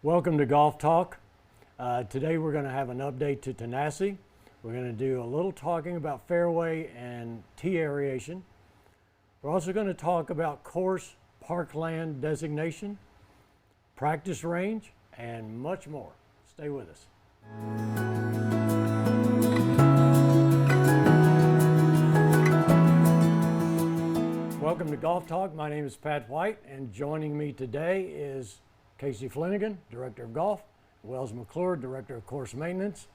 Welcome to Golf Talk. Today we're going to have an update to Tanasi. We're going to do a little talking about fairway and tee aeration. We're also going to talk about course, parkland designation, practice range, and much more. Stay with us. Welcome to Golf Talk. My name is Pat White, and joining me today is Casey Flanagan, Director of Golf, Wells McClure, Director of Course Maintenance.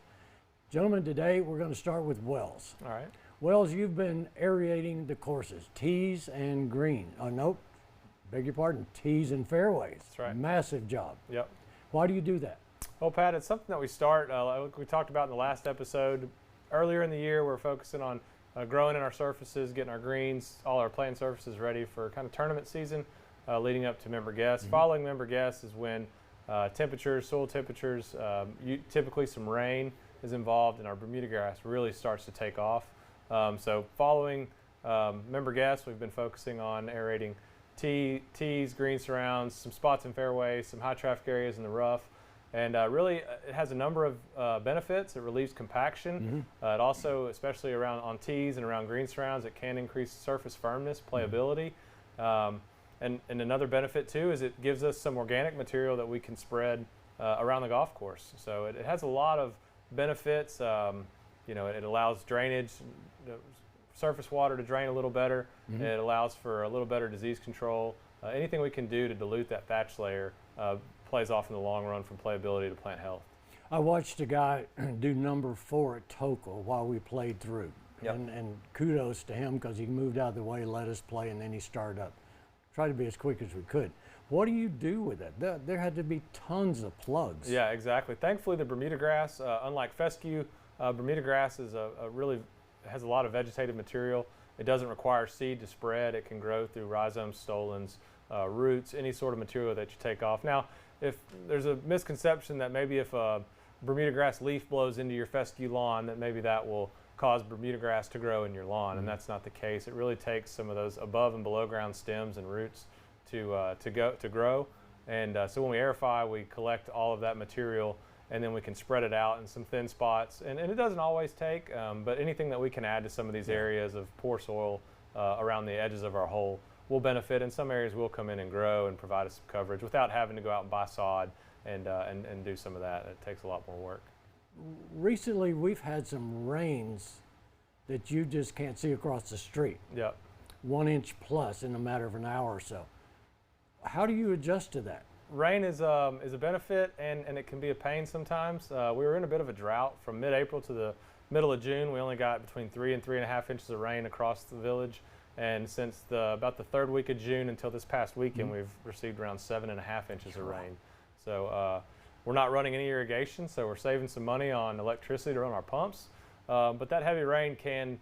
Gentlemen, today we're going to start with Wells. All right. Wells, you've been aerating the courses, tees and green. Oh, nope, beg your pardon, tees and fairways. That's right. Massive job. Yep. Why do you do that? Well, Pat, it's something that we start, like we talked about in the last episode. Earlier in the year, we're focusing on growing in our surfaces, getting our greens, all our playing surfaces ready for kind of tournament season. Leading up to member guests. Mm-hmm. Following member guests is when temperatures, soil temperatures, typically some rain is involved, and our Bermuda grass really starts to take off. So following member guests, we've been focusing on aerating tees, green surrounds, some spots in fairways, some high traffic areas in the rough. And really, it has a number of benefits. It relieves compaction. Mm-hmm. It also, especially around on tees and around green surrounds, it can increase surface firmness, playability. Mm-hmm. And another benefit too is it gives us some organic material that we can spread around the golf course. So it has a lot of benefits. It allows drainage, surface water to drain a little better. Mm-hmm. It allows for a little better disease control. Anything we can do to dilute that thatch layer plays off in the long run from playability to plant health. I watched a guy do number 4 at Tellico while we played through. Yep. And kudos to him because he moved out of the way, let us play, and then he started up. Try to be as quick as we could. What do you do with it? There had to be tons of plugs. Yeah, exactly. Thankfully, the Bermuda grass, unlike fescue, Bermuda grass is really has a lot of vegetative material. It doesn't require seed to spread. It can grow through rhizomes, stolons, roots, any sort of material that you take off. Now, if there's a misconception that maybe if a Bermuda grass leaf blows into your fescue lawn, that maybe that will cause Bermuda grass to grow in your lawn, mm-hmm. and that's not the case. It really takes some of those above and below ground stems and roots to grow. And so when we aerify, we collect all of that material, and then we can spread it out in some thin spots. And it doesn't always take, but anything that we can add to some of these areas of poor soil around the edges of our hole will benefit. In some areas, we'll come in and grow and provide us some coverage without having to go out and buy sod and do some of that. It takes a lot more work. Recently, we've had some rains that you just can't see across the street. Yep. 1 inch plus in a matter of an hour or so. How do you adjust to that? Rain is a benefit, and it can be a pain sometimes. We were in a bit of a drought from mid-April to the middle of June. We only got between 3 and 3.5 inches of rain across the village. And since about the third week of June until this past weekend, mm-hmm. we've received around 7.5 inches of rain. So we're not running any irrigation, so we're saving some money on electricity to run our pumps. But that heavy rain can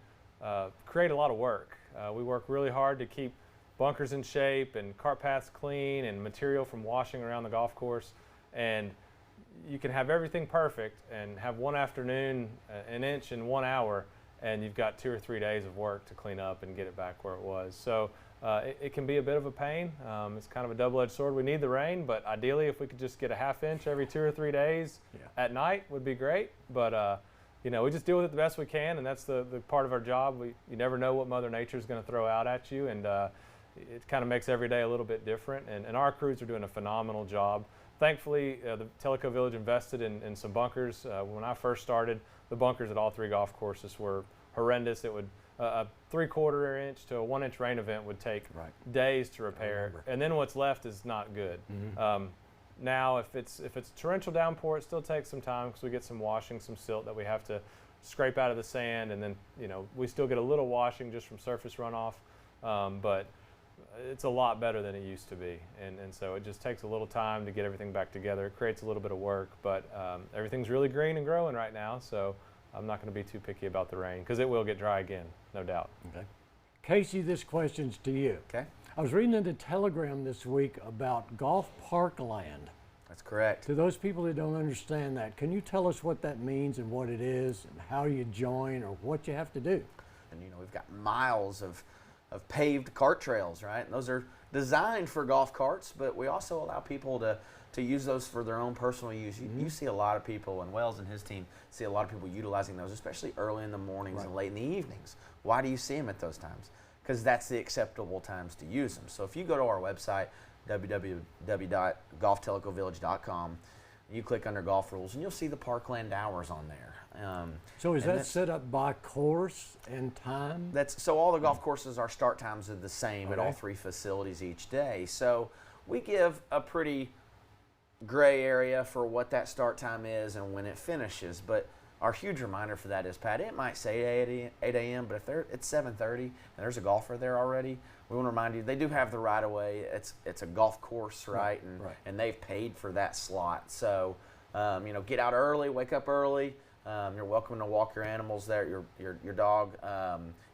create a lot of work. We work really hard to keep bunkers in shape and cart paths clean and material from washing around the golf course. And you can have everything perfect and have one afternoon, an inch in 1 hour, and you've got 2 or 3 days of work to clean up and get it back where it was. So it can be a bit of a pain. It's kind of a double-edged sword. We need the rain, but ideally if we could just get a half inch every 2 or 3 days at night would be great. But we just deal with it the best we can, and that's the part of our job. You never know what Mother Nature is going to throw out at you, and it kind of makes every day a little bit different. And our crews are doing a phenomenal job. Thankfully, the Tellico Village invested in some bunkers. When I first started, the bunkers at all 3 golf courses were horrendous. It would a 3/4 inch to a 1 inch rain event would take days to repair, and then what's left is not good. Mm-hmm. Now, if it's torrential downpour, it still takes some time because we get some washing, some silt that we have to scrape out of the sand, and then we still get a little washing just from surface runoff, but it's a lot better than it used to be, and so it just takes a little time to get everything back together. It creates a little bit of work, but everything's really green and growing right now, so I'm not going to be too picky about the rain because it will get dry again, no doubt. Okay. Casey, this question's to you. Okay. I was reading in the Telegram this week about golf parkland. That's correct. To those people that don't understand that, can you tell us what that means and what it is and how you join or what you have to do? And we've got miles of paved cart trails, right? And those are designed for golf carts, but we also allow people to to use those for their own personal use. You see a lot of people, and Wells and his team see a lot of people utilizing those, especially early in the mornings and late in the evenings. Why do you see them at those times? Because that's the acceptable times to use them. So if you go to our website, www.golftellicovillage.com, you click under golf rules, and you'll see the parkland hours on there. So is that set up by course and time? So all the golf courses, our start times are the same at all 3 facilities each day. So we give a pretty gray area for what that start time is and when it finishes. But our huge reminder for that is, Pat, it might say 8 a.m., but if it's 7:30 and there's a golfer there already, we want to remind you they do have the right of way. It's a golf course, right? And they've paid for that slot. So get out early, wake up early. You're welcome to walk your animals there, your dog,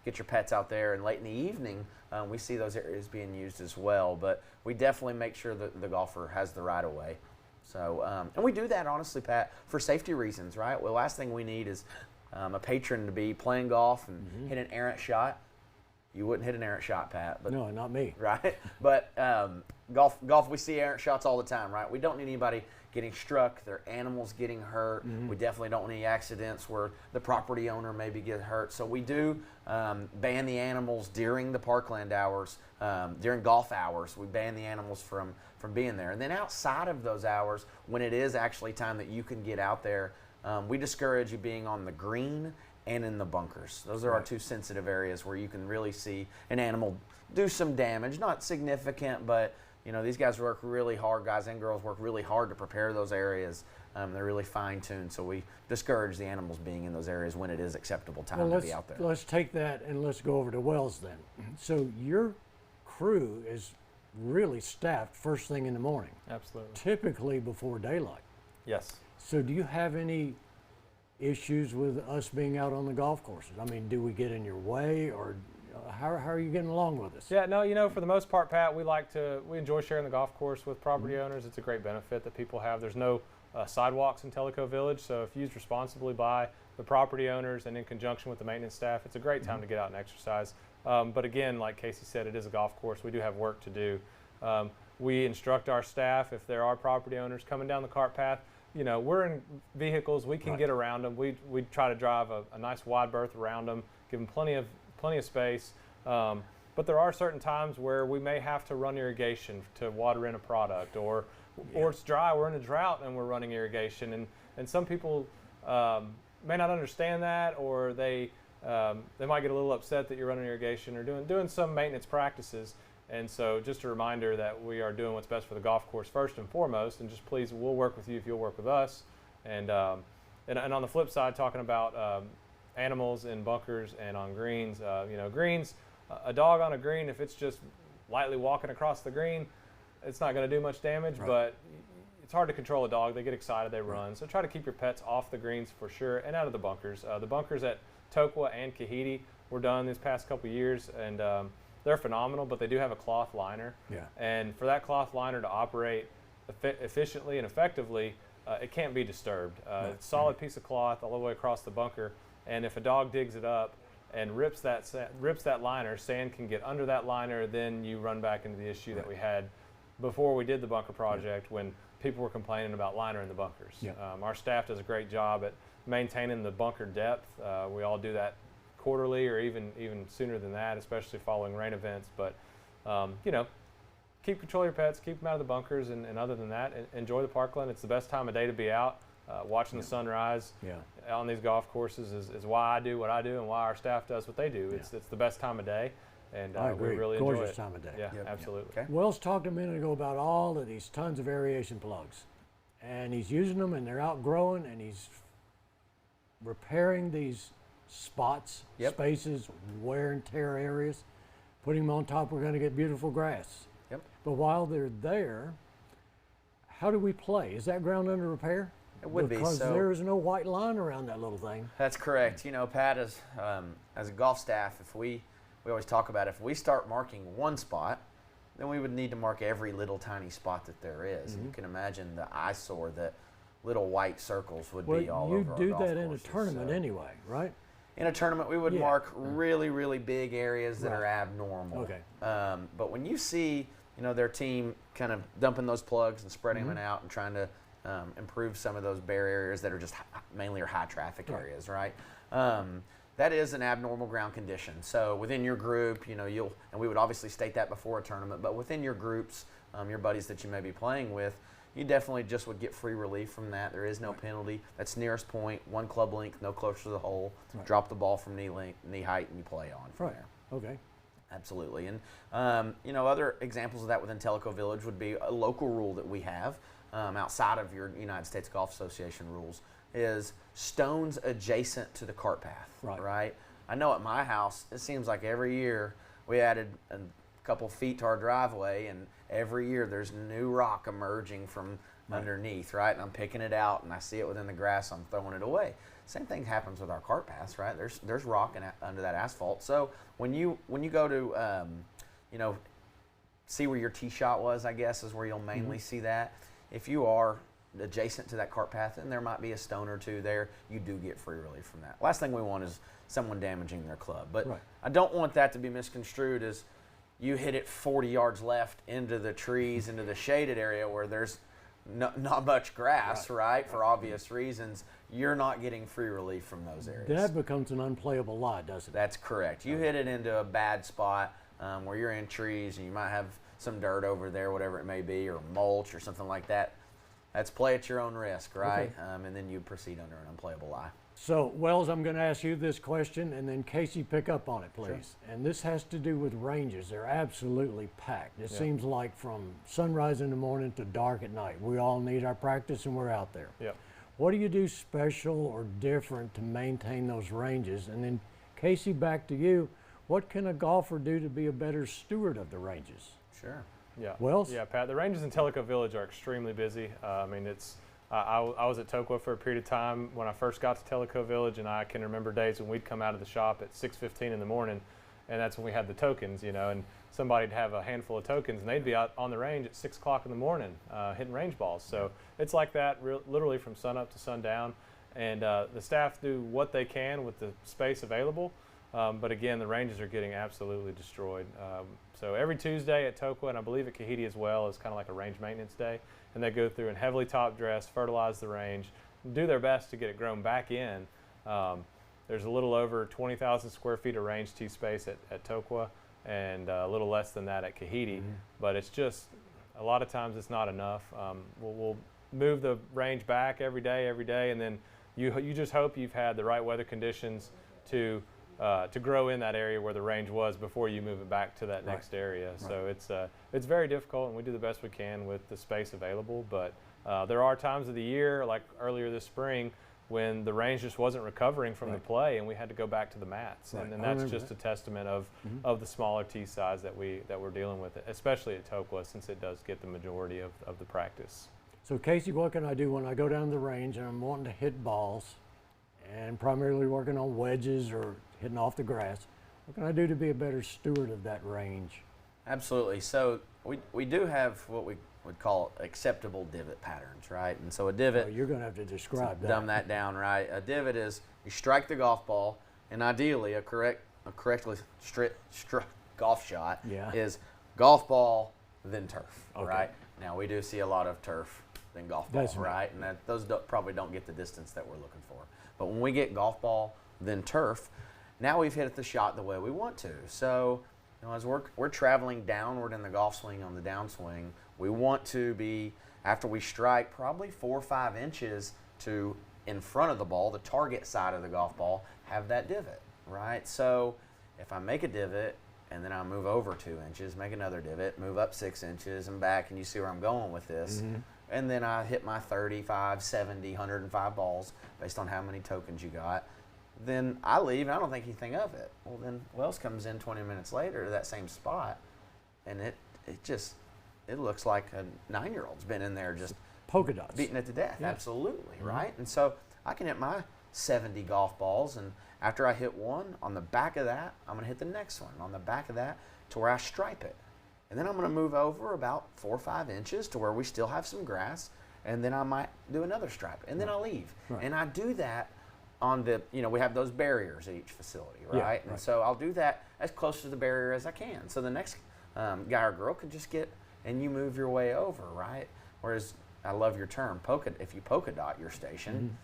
get your pets out there. And late in the evening, we see those areas being used as well. But we definitely make sure that the golfer has the right of way. So, and we do that, honestly, Pat, for safety reasons, right? Well, the last thing we need is a patron to be playing golf and hit an errant shot. You wouldn't hit an errant shot, Pat. But, no, not me. Right? But golf, we see errant shots all the time, right? We don't need anybody getting struck, their animals getting hurt. We definitely don't want any accidents where the property owner maybe get hurt. So we do ban the animals during the parkland hours, during golf hours. We ban the animals from being there. And then outside of those hours, when it is actually time that you can get out there, we discourage you being on the green and in the bunkers. Those are our 2 sensitive areas where you can really see an animal do some damage. Not significant, but these guys work really hard, guys and girls work really hard to prepare those areas. They're really fine-tuned, so we discourage the animals being in those areas when it is acceptable time to be out there. Let's take that and let's go over to Wells then. So your crew is really staffed first thing in the morning. Absolutely. Typically before daylight. Yes. So do you have any issues with us being out on the golf courses? I mean, do we get in your way, or how are you getting along with us? Yeah, no, for the most part, Pat, we enjoy sharing the golf course with property owners. It's a great benefit that people have. There's no sidewalks in Tellico Village, so if used responsibly by the property owners and in conjunction with the maintenance staff, it's a great time to get out and exercise. But again, like Casey said, it is a golf course. We do have work to do. We instruct our staff, if there are property owners coming down the cart path, we're in vehicles, we can get around them. We try to drive a nice wide berth around them, give them plenty of space. But there are certain times where we may have to run irrigation to water in a product, or it's dry, we're in a drought and we're running irrigation. And some people may not understand that, or they might get a little upset that you're running irrigation or doing some maintenance practices. And so just a reminder that we are doing what's best for the golf course first and foremost, and just please, we'll work with you if you'll work with us. And on the flip side, talking about animals in bunkers and on greens, greens, a dog on a green, if it's just lightly walking across the green, it's not going to do much damage, but it's hard to control a dog. They get excited, they run. So try to keep your pets off the greens for sure, and out of the bunkers. The bunkers at Talk-2023 and Kahiti were done these past couple years, and they're phenomenal, but they do have a cloth liner. And for that cloth liner to operate efficiently and effectively, it can't be disturbed. It's a solid piece of cloth all the way across the bunker, and if a dog digs it up and rips that liner, sand can get under that liner, then you run back into the issue that we had before we did the bunker project, when people were complaining about liner in the bunkers. Our staff does a great job at maintaining the bunker depth. We all do that quarterly, or even sooner than that, especially following rain events. But keep control of your pets, keep them out of the bunkers, and other than that, enjoy the parkland. It's the best time of day to be out. Watching the sunrise on these golf courses is why I do what I do, and why our staff does what they do. It's the best time of day, and we really enjoy it. Gorgeous time of day. Yeah, absolutely. Okay. Wells talked a minute ago about all of these tons of aeration plugs, and he's using them, and they're outgrowing, and he's repairing these spots, spaces, wear and tear areas, putting them on top. We're going to get beautiful grass. But while they're there, how do we play? Is that ground under repair? It would be. Because So there is no white line around that little thing. that's correct. Pat, as a golf staff, if we always talk about, if we start marking one spot, then we would need to mark every little tiny spot that there is. And you can imagine the eyesore that little white circles would be all over our golf you do that in a courses. tournament So anyway, right? in a tournament, we would mark really, really big areas that are abnormal. Okay. But when you see, their team kind of dumping those plugs and spreading them out and trying to improve some of those bare areas that are just mainly high traffic areas, right? That is an abnormal ground condition. So within your group, and we would obviously state that before a tournament, but within your groups, your buddies that you may be playing with, you definitely just would get free relief from that. There is no penalty. That's nearest point, 1 club length, no closer to the hole. Drop the ball from knee height, and you play on from there. Okay. Absolutely. And, other examples of that within Tellico Village would be a local rule that we have outside of your United States Golf Association rules is stones adjacent to the cart path, right? I know at my house, it seems like every year we added a couple feet to our driveway, and every year there's new rock emerging from underneath, right? And I'm picking it out, and I see it within the grass, I'm throwing it away. Same thing happens with our cart paths, right? There's rock under that asphalt. So when you go to, see where your tee shot was, I guess, is where you'll mainly see that. If you are adjacent to that cart path, and there might be a stone or two there, you do get free relief from that. Last thing we want is someone damaging their club. But I don't want that to be misconstrued as you hit it 40 yards left into the trees, into the shaded area where there's not much grass, right? For obvious reasons. You're not getting free relief from those areas. That becomes an unplayable lot, doesn't it? That's correct. You hit it into a bad spot where you're in trees and you might have some dirt over there, whatever it may be, or mulch or something like that. That's play at your own risk, right? And then you proceed under an unplayable lie. So, Wells, I'm going to ask you this question, and then Casey, pick up on it, please. Sure. And this has to do with ranges. They're absolutely packed. It seems like from sunrise in the morning to dark at night. We all need our practice, and we're out there. What do you do special or different to maintain those ranges? And then, Casey, back to you. What can a golfer do to be a better steward of the ranges? Sure. Wells? Yeah, Pat, the ranges in Tellico Village are extremely busy. I mean, I was at Tokwa for a period of time when I first got to Tellico Village, and I can remember days when we'd come out of the shop at 6:15 in the morning, and that's when we had the tokens, and somebody'd have a handful of tokens, and they'd be out on the range at 6 o'clock in the morning hitting range balls. So it's like that literally from sun up to sundown, and the staff do what they can with the space available, but again, the ranges are getting absolutely destroyed. So every Tuesday at Tokwa, and I believe at Kahidi as well, is kind of like a range maintenance day, and they go through and heavily top dress, fertilize the range, do their best to get it grown back in. There's a little over 20,000 square feet of range tee space at Tokwa, and a little less than that at Kahidi, but it's just, a lot of times it's not enough. We'll move the range back every day, and then you just hope you've had the right weather conditions to grow in that area where the range was before you move it back to that next area. So it's very difficult, and we do the best we can with the space available. But there are times of the year, like earlier this spring, when the range just wasn't recovering from the play, and we had to go back to the mats. And that's just a testament of the smaller tee size that we're dealing with, especially at Tokwa, since it does get the majority of the practice. So Casey, what can I do when I go down the range and I'm wanting to hit balls, and primarily working on wedges or hitting off the grass? What can I do to be a better steward of that range? Absolutely. So we do have what we would call acceptable divot patterns, right? And so a divot, you're going to have to describe that. Dumb that down, right? A divot is you strike the golf ball, and ideally a correctly struck golf shot is golf ball then turf, right? Now we do see a lot of turf then golf ball, right? And those probably don't get the distance that we're looking for. But when we get golf ball then turf, now we've hit the shot the way we want to. So, as we're traveling downward in the golf swing on the downswing, we want to be, after we strike, probably 4 or 5 inches to in front of the ball, the target side of the golf ball, have that divot, right? So if I make a divot and then I move over 2 inches, make another divot, move up 6 inches and back, and you see where I'm going with this, and then I hit my 35, 70, 105 balls based on how many tokens you got, then I leave and I don't think anything of it. Well, then Wells comes in 20 minutes later to that same spot, and it looks like a 9-year-old's been in there just polka dots, beating it to death. Absolutely, right? And so I can hit my 70 golf balls, and after I hit one, on the back of that, I'm going to hit the next one on the back of that to where I stripe it. And then I'm going to move over about 4 or 5 inches to where we still have some grass, and then I might do another stripe, and then I'll leave. And I do that on the, we have those barriers at each facility, right? And so I'll do that as close to the barrier as I can. So the next guy or girl can just get and you move your way over, right? Whereas, I love your term, if you polka dot your station,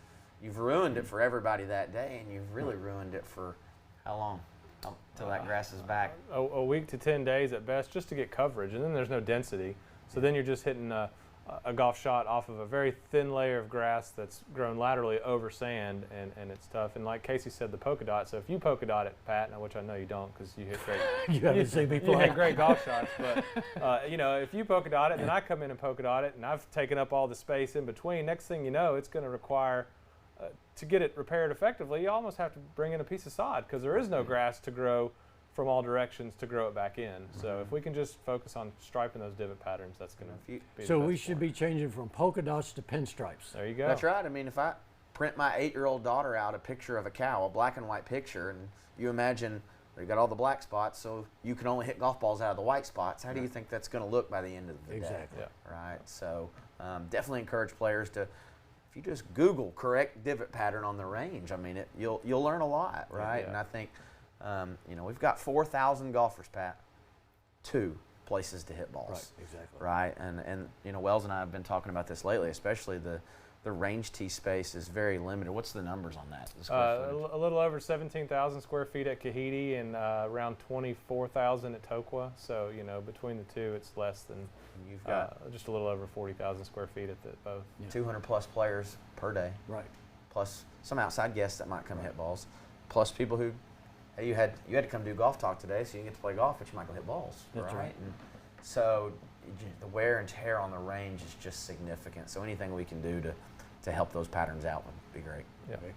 you've ruined it for everybody that day, and you've really ruined it for how long? Until that grass is back. A week to 10 days at best, just to get coverage, and then there's no density. So then you're just hitting a golf shot off of a very thin layer of grass that's grown laterally over sand, and it's tough. And like Casey said, the polka dot. So if you polka dot it, Pat, which I know you don't because you hit great, You haven't seen me you play. hit great golf shots. But you know, if you polka dot it, then I come in and polka dot it, and I've taken up all the space in between. Next thing you know, it's going to require to get it repaired effectively. You almost have to bring in a piece of sod because there is no grass to grow from all directions to grow it back in. So if we can just focus on striping those divot patterns, that's going to be the So best we should be changing from polka dots to pinstripes. There you go. That's right. I mean, if I print my 8-year-old daughter out a picture of a cow, a black and white picture, and you imagine you got all the black spots, so you can only hit golf balls out of the white spots, how do you think that's going to look by the end of the day? Exactly. Yeah. Right. So definitely encourage players to, if you just Google correct divot pattern on the range, I mean, you'll learn a lot, right? Yeah. And I think, you know, we've got 4,000 golfers, Pat. 2 places to hit balls. Right, exactly. Right. And you know, Wells and I have been talking about this lately, especially the range tee space is very limited. What's the numbers on that? The square footage? A little over 17,000 square feet at Kahiti and around 24,000 at Tokwa. So, you know, between the two, it's less than You've got just a little over 40,000 square feet at both. 200 plus players per day. Right. Plus some outside guests that might come hit balls. Plus people who, hey, you had to come do golf talk today, so you get to play golf, but you might go hit balls. That's right. And so the wear and tear on the range is just significant. So anything we can do to help those patterns out would be great. Yeah. Okay.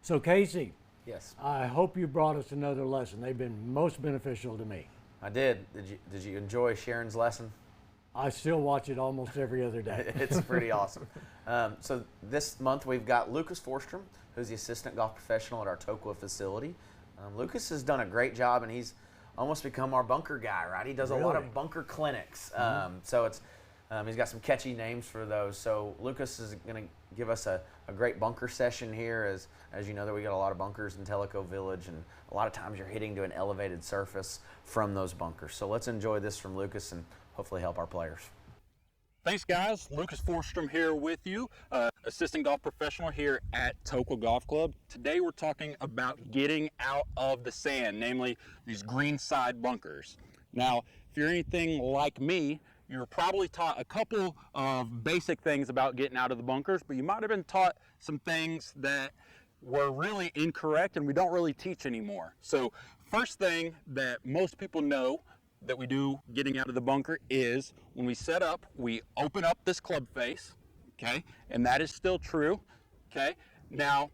So Casey, Yes, I hope you brought us another lesson. They've been most beneficial to me. I did. Did you enjoy Sharon's lesson? I still watch it almost every other day. It's pretty awesome. So this month we've got Lucas Forstrom, who's the assistant golf professional at our Tokwa facility. Lucas has done a great job, and he's almost become our bunker guy, right? He does a lot Really? of bunker clinics. So it's he's got some catchy names for those. So Lucas is going to give us a great bunker session here. As you know, that we got a lot of bunkers in Tellico Village, and a lot of times you're hitting to an elevated surface from those bunkers. So let's enjoy this from Lucas and hopefully help our players. Thanks, guys. Lucas Forstrom here with you, assistant golf professional here at Tokwa Golf Club. Today we're talking about getting out of the sand, namely these greenside bunkers. Now, if you're anything like me, you're probably taught a couple of basic things about getting out of the bunkers, but you might have been taught some things that were really incorrect and we don't really teach anymore. So first thing that most people know that we do getting out of the bunker is when we set up, we open up this club face, okay? And that is still true, okay? Now,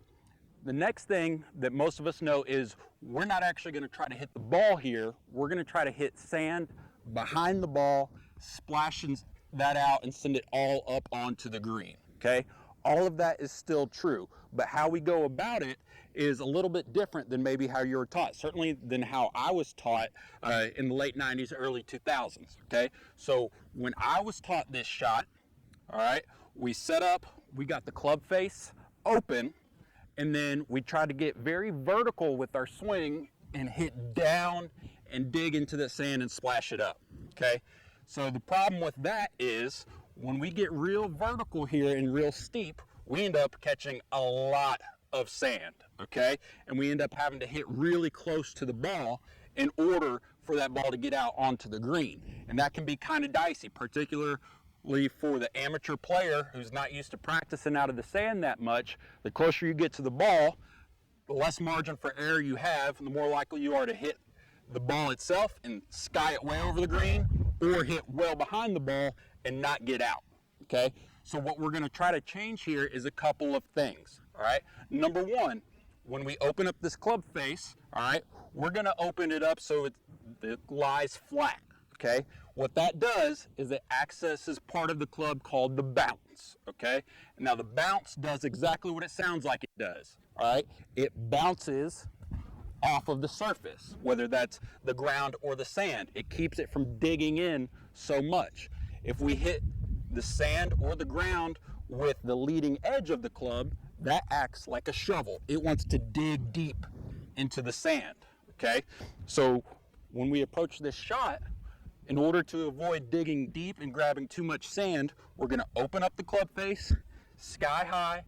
the next thing that most of us know is we're not actually gonna try to hit the ball here. We're gonna try to hit sand behind the ball, splashing that out and send it all up onto the green, okay? All of that is still true, but how we go about it is a little bit different than maybe how you were taught, certainly than how I was taught in the late 90s, early 2000s, okay? So when I was taught this shot, all right, we set up, we got the club face open, and then we tried to get very vertical with our swing and hit down and dig into the sand and splash it up, okay? So the problem with that is when we get real vertical here and real steep, we end up catching a lot of sand, okay? And we end up having to hit really close to the ball in order for that ball to get out onto the green. And that can be kind of dicey, particularly for the amateur player who's not used to practicing out of the sand that much. The closer you get to the ball, the less margin for error you have, and the more likely you are to hit the ball itself and sky it way over the green, or hit well behind the ball and not get out, okay? So what we're gonna try to change here is a couple of things, all right? Number one, when we open up this club face, all right, we're gonna open it up so it lies flat, okay? What that does is it accesses part of the club called the bounce, okay? Now the bounce does exactly what it sounds like it does, all right? It bounces off of the surface, whether that's the ground or the sand. It keeps it from digging in so much. If we hit the sand or the ground with the leading edge of the club, that acts like a shovel. It wants to dig deep into the sand, okay? So when we approach this shot, in order to avoid digging deep and grabbing too much sand, we're going to open up the club face sky high.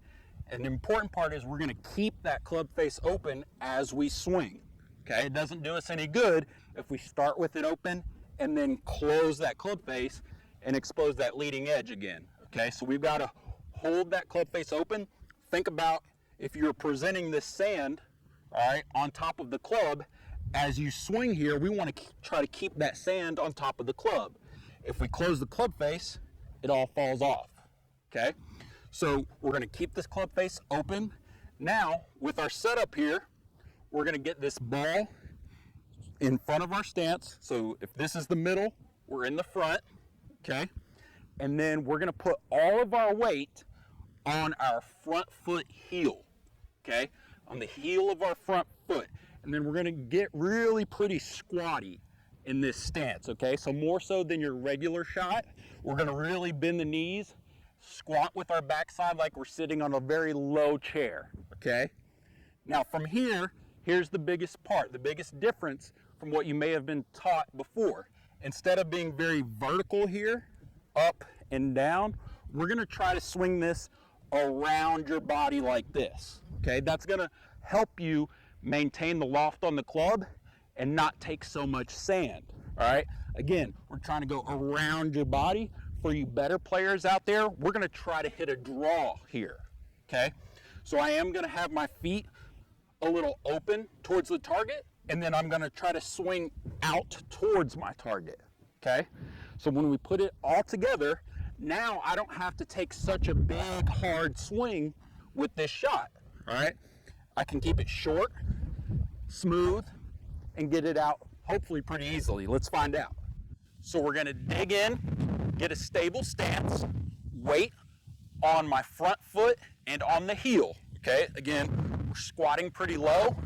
And the important part is we're going to keep that club face open as we swing. Okay, it doesn't do us any good if we start with it open and then close that club face and expose that leading edge again. Okay, so we've got to hold that club face open. Think about if you're presenting this sand, all right, on top of the club. As you swing here, we want to try to keep that sand on top of the club. If we close the club face, it all falls off. Okay, so we're going to keep this club face open. Now, with our setup here, we're going to get this ball in front of our stance. So if this is the middle, we're in the front, okay? And then we're going to put all of our weight on our front foot heel, okay? On the heel of our front foot. And then we're going to get really pretty squatty in this stance, okay? So more so than your regular shot, we're going to really bend the knees, squat with our backside like we're sitting on a very low chair, okay? Now from here, here's the biggest part, the biggest difference from what you may have been taught before. Instead of being very vertical here, up and down, we're going to try to swing this around your body like this, okay? That's going to help you maintain the loft on the club and not take so much sand, all right? Again, we're trying to go around your body. For you better players out there, we're going to try to hit a draw here, okay? So I am going to have my feet a little open towards the target, and then I'm going to try to swing out towards my target, okay? So when we put it all together, now I don't have to take such a big, hard swing with this shot, all right? I can keep it short, smooth, and get it out hopefully pretty easily. Let's find out. So we're going to dig in, get a stable stance, weight on my front foot and on the heel, okay? Again, we're squatting pretty low,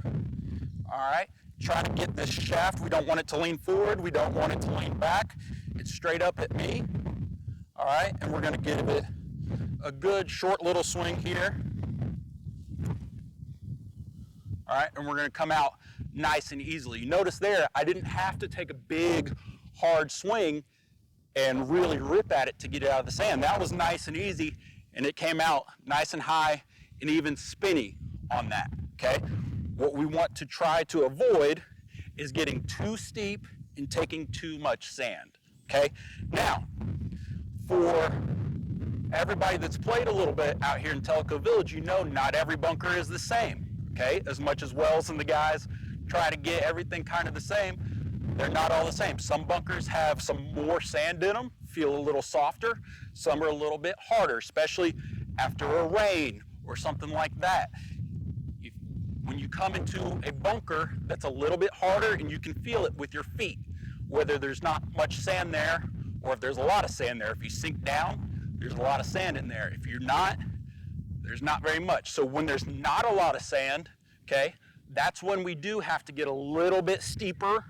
all right? Try to get this shaft. We don't want it to lean forward. We don't want it to lean back. It's straight up at me, all right? And we're going to give it a good short little swing here, all right? And we're going to come out nice and easily. You notice there, I didn't have to take a big, hard swing and really rip at it to get it out of the sand. That was nice and easy, and it came out nice and high and even spinny on that, okay? What we want to try to avoid is getting too steep and taking too much sand, okay? Now, for everybody that's played a little bit out here in Tellico Village, you know not every bunker is the same, okay? As much as Wells and the guys try to get everything kind of the same, they're not all the same. Some bunkers have some more sand in them, feel a little softer. Some are a little bit harder, especially after a rain or something like that. When you come into a bunker that's a little bit harder and you can feel it with your feet, whether there's not much sand there or if there's a lot of sand there. If you sink down, there's a lot of sand in there. If you're not, there's not very much. So when there's not a lot of sand, okay, that's when we do have to get a little bit steeper,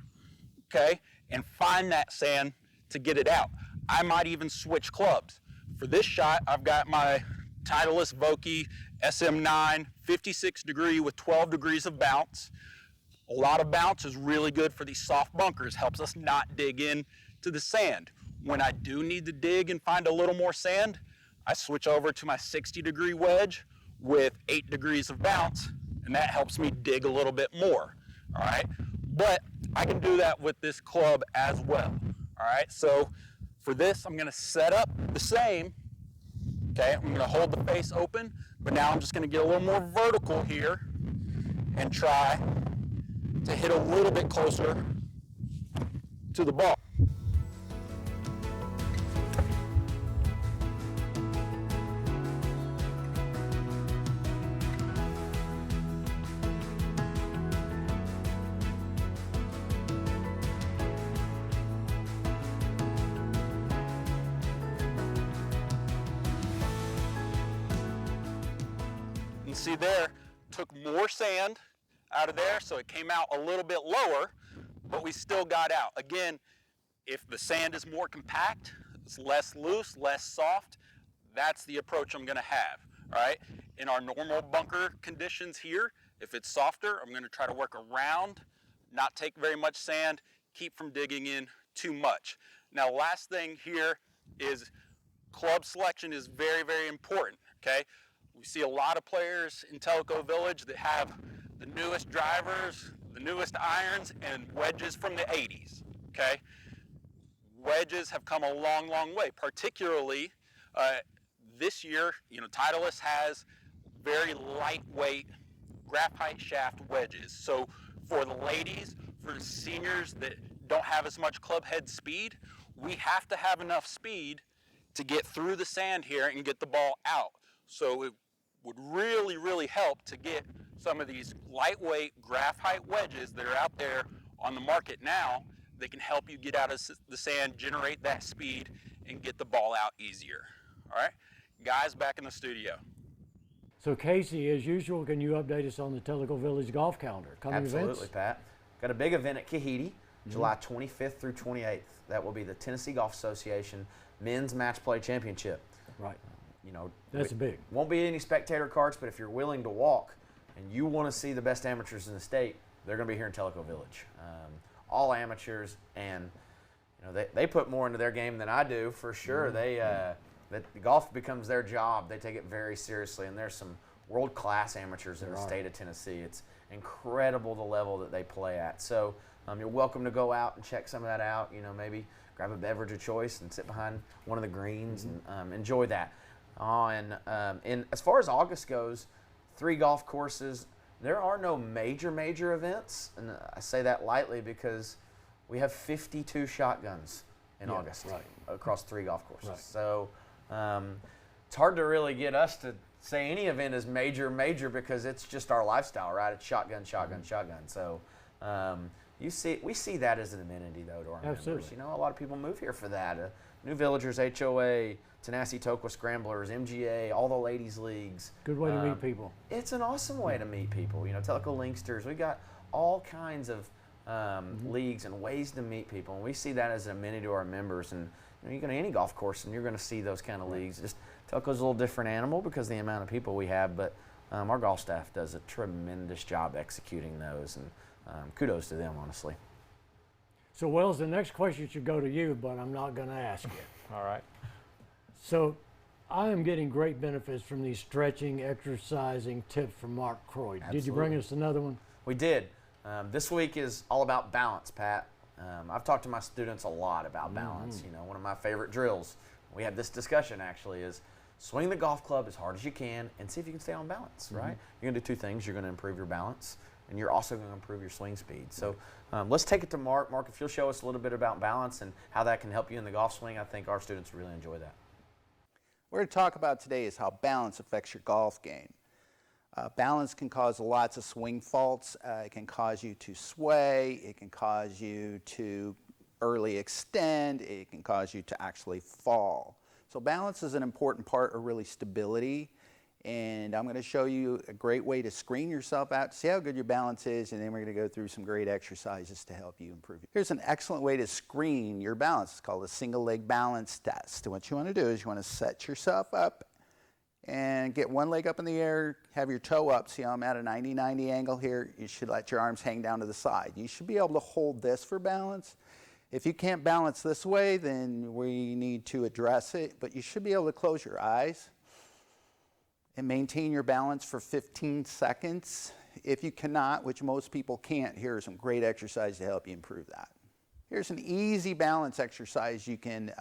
okay, and find that sand to get it out. I might even switch clubs. For this shot, I've got my Titleist Vokey SM9, 56 degree with 12 degrees of bounce. A lot of bounce is really good for these soft bunkers, helps us not dig in to the sand. When I do need to dig and find a little more sand, I switch over to my 60 degree wedge with 8 degrees of bounce, and that helps me dig a little bit more, all right? But I can do that with this club as well, all right? So for this, I'm gonna set up the same, okay? I'm gonna hold the face open, but now I'm just gonna get a little more vertical here and try to hit a little bit closer to the ball. See there, took more sand out of there, so it came out a little bit lower, but we still got out. Again, if the sand is more compact, it's less loose, less soft, that's the approach I'm gonna have, all right? In our normal bunker conditions here, if it's softer, I'm gonna try to work around, not take very much sand, keep from digging in too much. Now, last thing here is club selection is very, very important, okay? We see a lot of players in Tellico Village that have the newest drivers, the newest irons, and wedges from the 80s, okay? Wedges have come a long, long way, particularly this year, Titleist has very lightweight graphite shaft wedges. So for the ladies, for the seniors that don't have as much club head speed, we have to have enough speed to get through the sand here and get the ball out. So it would really, really help to get some of these lightweight graphite wedges that are out there on the market now. They can help you get out of the sand, generate that speed, and get the ball out easier. All right, guys, back in the studio. So Casey, as usual, can you update us on the Tellico Village golf calendar? Coming Absolutely, events? Pat. Got a big event at Kahiti, July 25th through 28th. That will be the Tennessee Golf Association Men's Match Play Championship. Right. That's big. Won't be any spectator carts, but if you're willing to walk and you want to see the best amateurs in the state, they're going to be here in Tellico Village. All amateurs, and they put more into their game than I do for sure. Golf becomes their job. They take it very seriously, and there's some world-class amateurs in the state of Tennessee. It's incredible the level that they play at. So you're welcome to go out and check some of that out. Maybe grab a beverage of choice and sit behind one of the greens and enjoy that. And as far as August goes, 3 golf courses. There are no major events, and I say that lightly because we have 52 shotguns in August across 3 golf courses. Right. So it's hard to really get us to say any event is major because it's just our lifestyle, right? It's shotgun. So we see that as an amenity, though, to our members. A lot of people move here for that. New Villagers, HOA, Tenacity Toqua Scramblers, MGA, all the ladies' leagues. Good way to meet people. It's an awesome way to meet people. Tellico Linksters. We got all kinds of leagues and ways to meet people, and we see that as an amenity to our members. And you go to any golf course, and you're going to see those kind of leagues. Just Tellico's a little different animal because of the amount of people we have, but our golf staff does a tremendous job executing those, and kudos to them, honestly. So, Wells, the next question should go to you, but I'm not going to ask you. All right. So, I am getting great benefits from these stretching, exercising tips from Mark Croyd. Absolutely. Did you bring us another one? We did. This week is all about balance, Pat. I've talked to my students a lot about balance. One of my favorite drills, we had this discussion actually, is swing the golf club as hard as you can and see if you can stay on balance, right? You're going to do 2 things. You're going to improve your balance, and you're also going to improve your swing speed. So let's take it to Mark. Mark, if you'll show us a little bit about balance and how that can help you in the golf swing, I think our students really enjoy that. What we're going to talk about today is how balance affects your golf game. Balance can cause lots of swing faults. It can cause you to sway. It can cause you to early extend. It can cause you to actually fall. So balance is an important part of really stability. And I'm going to show you a great way to screen yourself out to see how good your balance is, and then we're going to go through some great exercises to help you improve it. Here's an excellent way to screen your balance. It's called a single leg balance test. And what you want to do is you want to set yourself up and get one leg up in the air, have your toe up. See how I'm at a 90-90 angle here? You should let your arms hang down to the side. You should be able to hold this for balance. If you can't balance this way, then we need to address it, but you should be able to close your eyes and maintain your balance for 15 seconds. If you cannot, which most people can't, here are some great exercises to help you improve that. Here's an easy balance exercise you can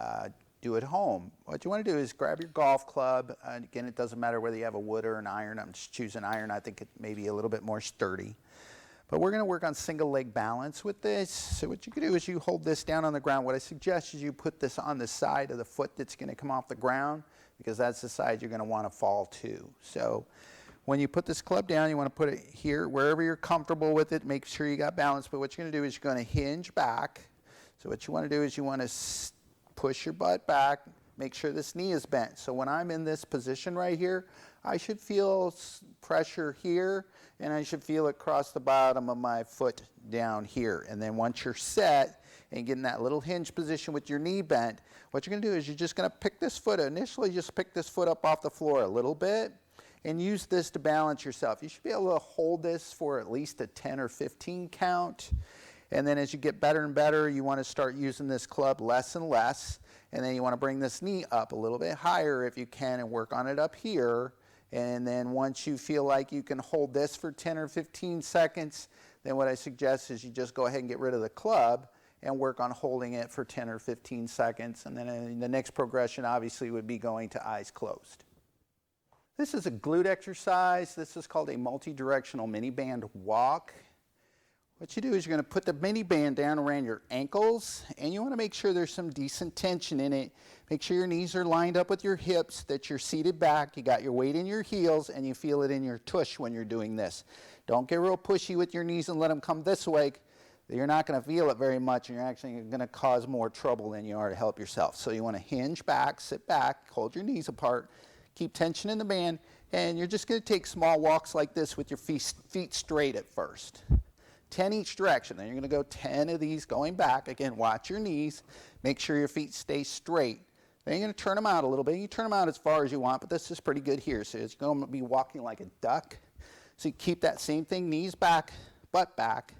do at home. What you want to do is grab your golf club. Again, it doesn't matter whether you have a wood or an iron. I'm just choosing iron. I think it may be a little bit more sturdy. But we're going to work on single leg balance with this. So what you can do is you hold this down on the ground. What I suggest is you put this on the side of the foot that's going to come off the ground, because that's the side you're going to want to fall to. So when you put this club down, you want to put it here, wherever you're comfortable with it. Make sure you got balance. But what you're going to do is you're going to hinge back. So what you want to do is you want to push your butt back. Make sure this knee is bent. So when I'm in this position right here, I should feel pressure here, and I should feel it across the bottom of my foot down here. And then once you're set and get in that little hinge position with your knee bent, what you're going to do is you're just going to pick this foot, initially just pick this foot up off the floor a little bit and use this to balance yourself. You should be able to hold this for at least a 10 or 15 count. And then as you get better and better, you want to start using this club less and less. And then you want to bring this knee up a little bit higher if you can and work on it up here. And then once you feel like you can hold this for 10 or 15 seconds, then what I suggest is you just go ahead and get rid of the club and work on holding it for 10 or 15 seconds. And then the next progression obviously would be going to eyes closed. This is a glute exercise. This is called a multi-directional mini band walk. What you do is you're going to put the mini band down around your ankles, and you want to make sure there's some decent tension in it. Make sure your knees are lined up with your hips, that you're seated back, you got your weight in your heels, and you feel it in your tush when you're doing this. Don't get real pushy with your knees and let them come this way. You're not going to feel it very much, and you're actually going to cause more trouble than you are to help yourself. So you want to hinge back, sit back, hold your knees apart, keep tension in the band, and you're just going to take small walks like this with your feet straight at first. 10 each direction. Then you're going to go 10 of these going back. Again, watch your knees. Make sure your feet stay straight. Then you're going to turn them out a little bit. You turn them out as far as you want, but this is pretty good here. So you're going to be walking like a duck. So you keep that same thing, knees back, butt back.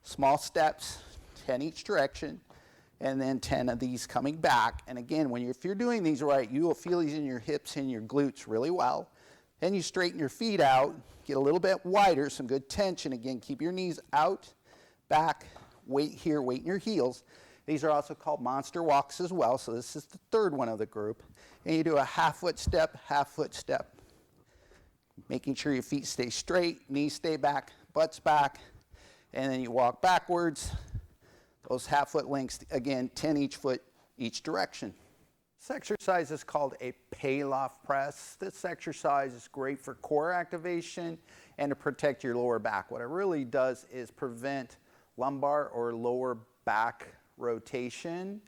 Small steps, 10 each direction, and then 10 of these coming back. And again, if you're doing these right, you will feel these in your hips and your glutes really well. Then you straighten your feet out, get a little bit wider, some good tension. Again, keep your knees out, back, weight here, weight in your heels. These are also called monster walks as well, so this is the third one of the group. And you do a half-foot step, making sure your feet stay straight, knees stay back, butts back, and then you walk backwards. Those half-foot lengths, again, 10 each foot, each direction. This exercise is called a Pallof press. This exercise is great for core activation and to protect your lower back. What it really does is prevent lumbar or lower back rotation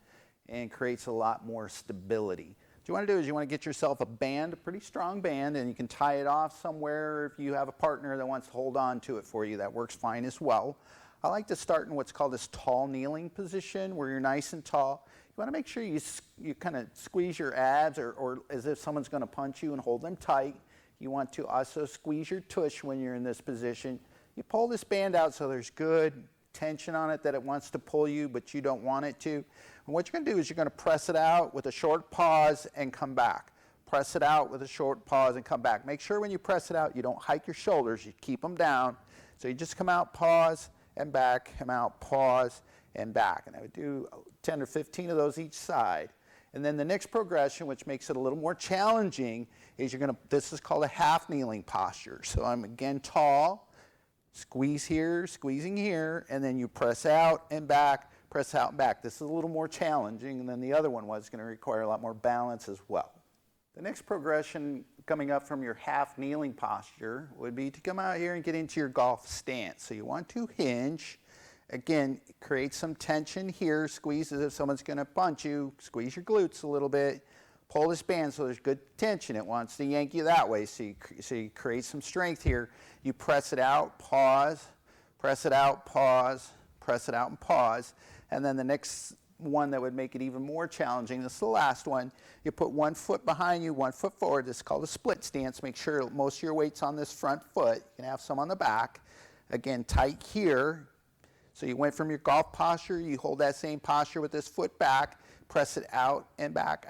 and creates a lot more stability. What you want to do is you want to get yourself a band, a pretty strong band, and you can tie it off somewhere. If you have a partner that wants to hold on to it for you, that works fine as well. I like to start in what's called this tall kneeling position where you're nice and tall. You want to make sure you kind of squeeze your abs or as if someone's going to punch you and hold them tight. You want to also squeeze your tush when you're in this position. You pull this band out so there's good tension on it that it wants to pull you, but you don't want it to. And what you're going to do is you're going to press it out with a short pause and come back. Press it out with a short pause and come back. Make sure when you press it out, you don't hike your shoulders. You keep them down. So you just come out, pause, and back, come out, pause, and back. And I would do 10 or 15 of those each side. And then the next progression, which makes it a little more challenging, is this is called a half kneeling posture. So I'm again tall, squeeze here, squeezing here, and then you press out and back, press out and back. This is a little more challenging than the other one was. It's going to require a lot more balance as well. The next progression coming up from your half kneeling posture would be to come out here and get into your golf stance. So you want to hinge. Again, create some tension here. Squeeze as if someone's going to punch you. Squeeze your glutes a little bit. Pull this band so there's good tension. It wants to yank you that way. So you create some strength here. You press it out, pause, press it out, pause, press it out and pause. And then the next one that would make it even more challenging, this is the last one. You put 1 foot behind you, 1 foot forward. This is called a split stance. Make sure most of your weight's on this front foot. You can have some on the back. Again, tight here. So you went from your golf posture, you hold that same posture with this foot back, press it out and back,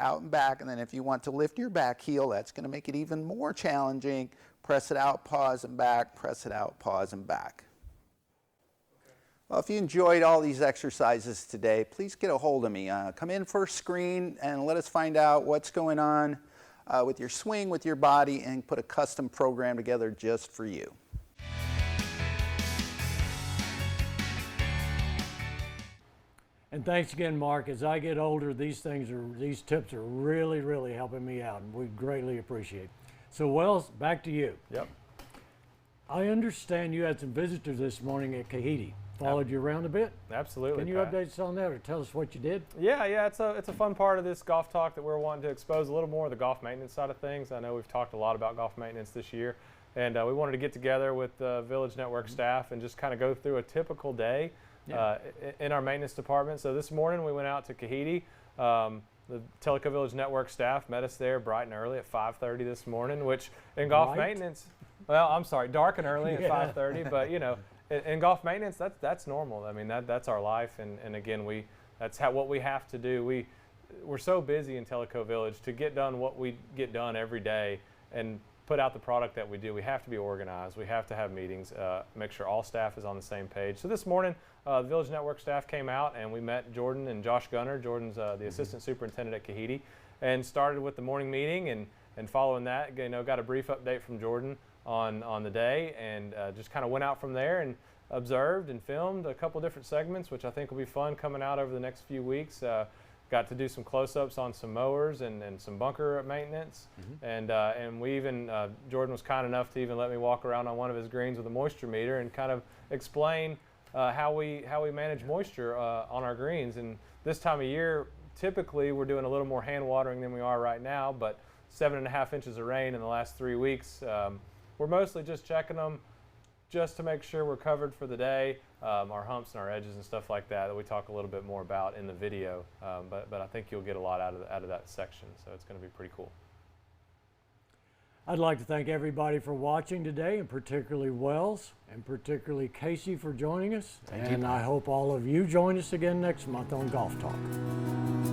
and then if you want to lift your back heel, that's going to make it even more challenging. Press it out, pause, and back, press it out, pause, and back. Well, if you enjoyed all these exercises today, please get a hold of me. Come in for a screen and let us find out what's going on with your swing, with your body, and put a custom program together just for you. And thanks again, Mark. As I get older, these tips are really, really helping me out, and we greatly appreciate it. So, Wells, back to you. Yep. I understand you had some visitors this morning at Kahiti. Followed you around a bit? Absolutely. Can you Pat. update us on that or tell us what you did? Yeah, it's a fun part of this golf talk that we're wanting to expose a little more of the golf maintenance side of things. I know we've talked a lot about golf maintenance this year, and we wanted to get together with the Village Network staff and just kind of go through a typical day in our maintenance department. So this morning we went out to Kahiti. The Tellico Village Network staff met us there bright and early at 5:30 this morning, which in golf maintenance, well, I'm sorry, dark and early at 5:30, but you know, in golf maintenance, that's normal. I mean, that's our life, and again, that's what we have to do. We're so busy in Tellico Village to get done what we get done every day and put out the product that we do. We have to be organized. We have to have meetings, make sure all staff is on the same page. So this morning, the Village Network staff came out and we met Jordan and Josh Gunner. Jordan's the assistant superintendent at Kahiti, and started with the morning meeting, and following that, got a brief update from Jordan on the day, and just kind of went out from there and observed and filmed a couple different segments, which I think will be fun coming out over the next few weeks. Got to do some close-ups on some mowers and some bunker maintenance, and we even Jordan was kind enough to even let me walk around on one of his greens with a moisture meter and kind of explain how we manage moisture on our greens. And this time of year, typically we're doing a little more hand watering than we are right now, but 7.5 inches of rain in the last 3 weeks. We're mostly just checking them just to make sure we're covered for the day, our humps and our edges and stuff like that we talk a little bit more about in the video. But I think you'll get a lot out of that section, so it's going to be pretty cool. I'd like to thank everybody for watching today, and particularly Wells, and particularly Casey for joining us. Thank you. And I hope all of you join us again next month on Golf Talk.